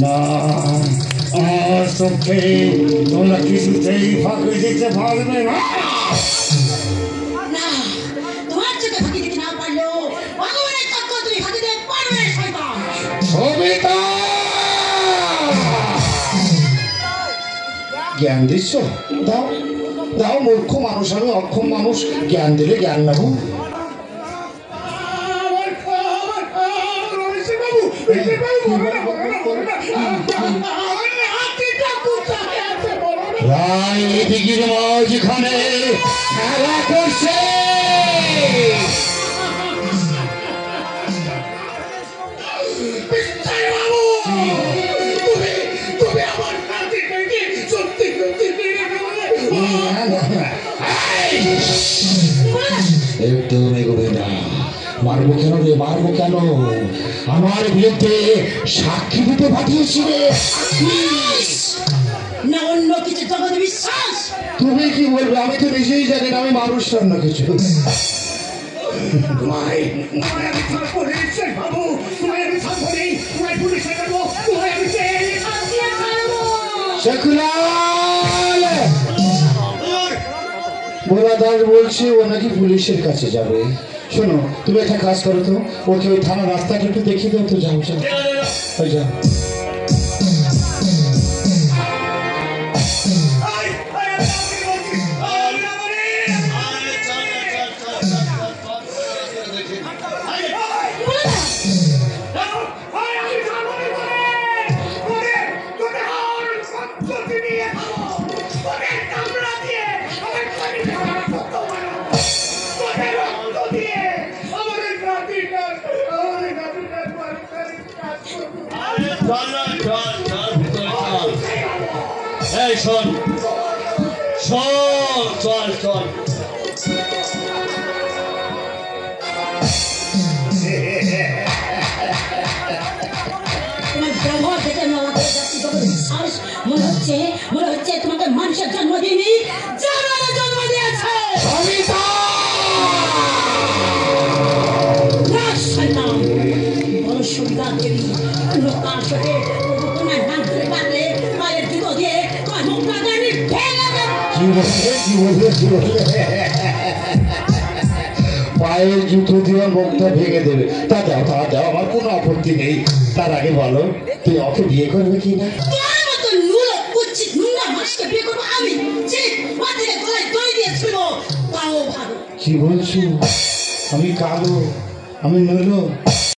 না আমার চোখে তোমরা কিছুতেই ফাঁকি দিতে পারবে না। তোমার চোখে ফাঁকি দিতে না পারলেও ভগবানের চক্কর তুমি ফাঁকি দিতে পারবে না শয়তান। সবিতা জ্ঞান দিচ্ছ? দাও দাও, মূর্খ মানুষ আমি, অক্ষম মানুষ, জ্ঞান দিলে জ্ঞান নেব। রায়দিঘির মাঝখানে খেলা করছে। একদম এগোবে না। মারবো কেন রে, মারবো কেন? আমার বিরুদ্ধে সাক্ষী দিতে পাঠিয়েছিলে না অন্য কিছু জগতে বিশ্বাস? তুমি কি বলবে? আমি তো নিজেই জানি না আমি মানুষ অন্য কিছু। ভোলা দাস বলছে ও নাকি পুলিশের কাছে যাবে। শোনো, তুমি একটা কাজ করো তো, ওকে ওই থানার রাস্তাটা একটু দেখিয়ে দাও তো। যাও যাও যাও। শোন শোন, চল চল। তোমার ব্যবহার দেখে আমাদের জাতি জগতে বিশ্বাস মনে হচ্ছে তোমাকে মানুষের জন্ম দিইনি, জানোয়ারের জন্ম দিয়েছে। বড় সুবিধা দেবী লোকাল চোখে তোমার নাম ধরে ডাকলে পায়ের জুতো দিয়ে তোমার মুখটা আমি ভেঙে দেব। পায়ের জুতো দিয়ে মুখটা ভেঙে দেবে? তা দাও তা দাও, আমার কোনো আপত্তি নেই। তার আগে বলো তুই ওকে বিয়ে করবে কি না? তোমার মতো নুলো কুচ্ছিত নোংরা মানুষকে বিয়ে করবো আমি? মাথায় গলায় দড়ি দিয়েছিল তাও ভালো। কি বলছো? আমি কালো, আমি নইলো?